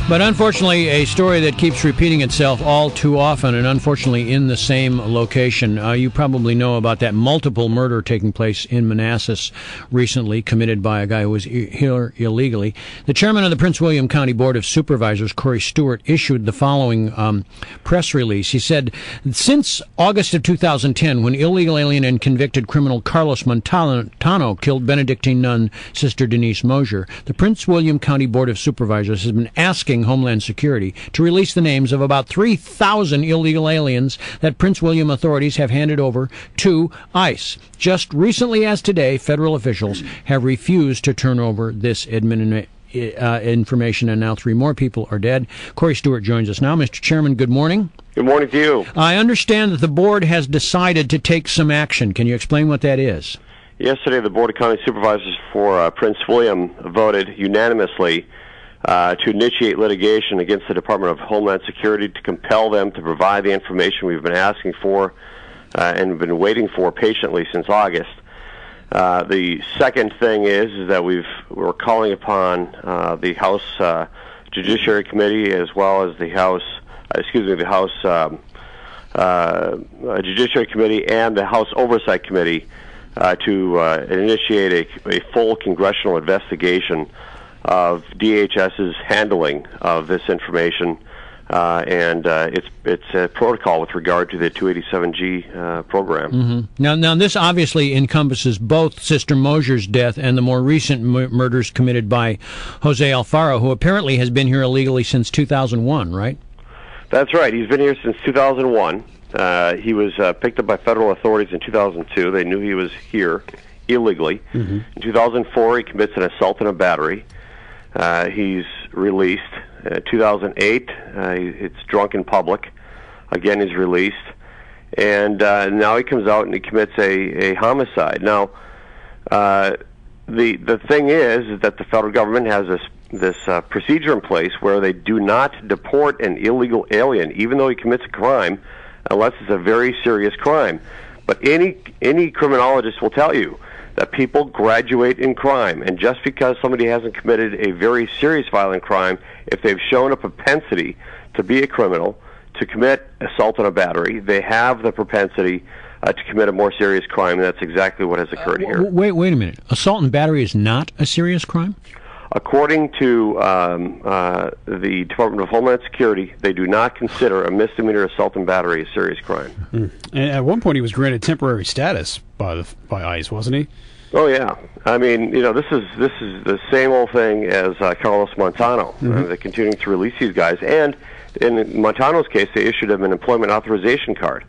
But unfortunately, a story that keeps repeating itself all too often, and unfortunately in the same location. You probably know about that multiple murder taking place in Manassas recently, committed by a guy who was here illegally. The chairman of the Prince William County Board of Supervisors, Corey Stewart, issued the following press release. He said, since August of 2010, when illegal alien and convicted criminal Carlos Montano killed Benedictine nun Sister Denise Mosier, the Prince William County Board of Supervisors has been asking Homeland Security to release the names of about 3,000 illegal aliens that Prince William authorities have handed over to ICE. Just recently as today, federal officials have refused to turn over this information, and now 3 more people are dead. Corey Stewart joins us now. Mr. Chairman, good morning. Good morning to you. I understand that the board has decided to take some action. Can you explain what that is? Yesterday, the Board of County Supervisors for Prince William voted unanimously to initiate litigation against the Department of Homeland Security to compel them to provide the information we've been asking for and been waiting for patiently since August. The second thing is that we're calling upon the House Judiciary Committee as well as the House Judiciary Committee and the House Oversight Committee to initiate a full congressional investigation of DHS's handling of this information and its a protocol with regard to the 287G program. Mm-hmm. Now, this obviously encompasses both Sister Mosier's death and the more recent murders committed by Jose Alfaro, who apparently has been here illegally since 2001, right? That's right. He's been here since 2001. He was picked up by federal authorities in 2002. They knew he was here illegally. Mm-hmm. In 2004, he commits an assault and a battery. He's released. 2008, it's drunk in public. Again, he's released. And now he comes out and he commits a homicide. Now, the thing is that the federal government has this procedure in place where they do not deport an illegal alien, even though he commits a crime, unless it's a very serious crime. But any criminologist will tell you that people graduate in crime, and just because somebody hasn't committed a very serious violent crime, if they've shown a propensity to be a criminal, to commit assault and a battery, they have the propensity to commit a more serious crime, and that's exactly what has occurred here. Wait a minute. Assault and battery is not a serious crime? According to the Department of Homeland Security, they do not consider a misdemeanor assault and battery a serious crime. Mm. And at one point, he was granted temporary status by ICE, wasn't he? Oh yeah, I mean, this is the same old thing as Carlos Montano. Mm-hmm. They're continuing to release these guys, and in Montano's case, they issued him an employment authorization card.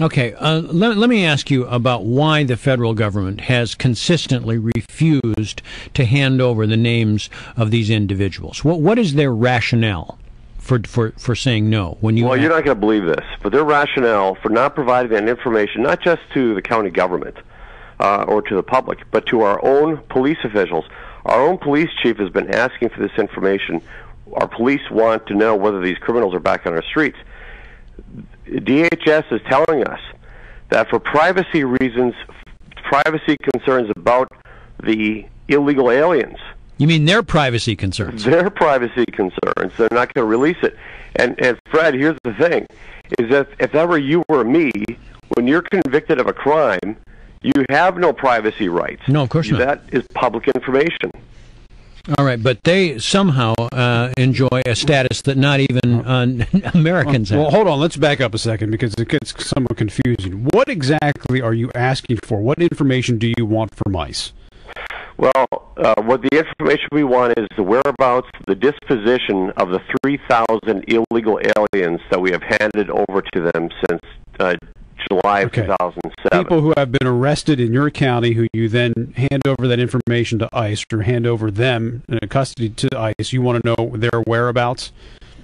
Okay, let me ask you about why the federal government has consistently refused to hand over the names of these individuals. What is their rationale for saying no? You're not going to believe this, but their rationale for not providing that information, not just to the county government or to the public, but to our own police officials. Our own police chief has been asking for this information. Our police want to know whether these criminals are back on our streets. DHS is telling us that for privacy reasons, privacy concerns about the illegal aliens. You mean their privacy concerns? Their privacy concerns. They're not going to release it. And Fred, here's the thing, is that if that were you or me, when you're convicted of a crime, you have no privacy rights. No, of course not. That is public information. All right, but they somehow enjoy a status that not even Americans have. Well, hold on. Let's back up a second because it gets somewhat confusing. What exactly are you asking for? What information do you want from ICE? Well, what the information we want is the whereabouts, the disposition of the 3,000 illegal aliens that we have handed over to them since July of 2007. People who have been arrested in your county, who you then hand over that information to ICE or hand over them in custody to ICE. You want to know their whereabouts?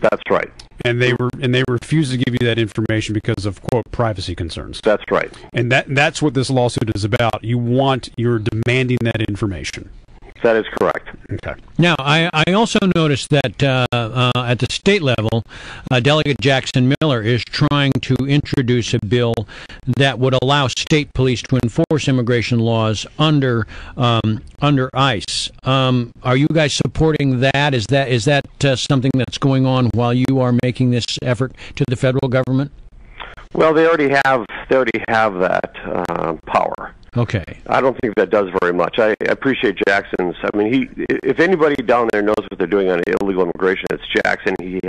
That's right. And they refuse to give you that information because of, quote, privacy concerns. That's right. And that's what this lawsuit is about. You're demanding that information. That is correct. Okay. Now, I also noticed that at the state level, Delegate Jackson Miller is trying to introduce a bill that would allow state police to enforce immigration laws under ICE. Are you guys supporting that? Is that something that's going on while you are making this effort to the federal government? Well, they already have that power. Okay. I don't think that does very much. I appreciate Jackson's. I mean, if anybody down there knows what they're doing on illegal immigration, it's Jackson. He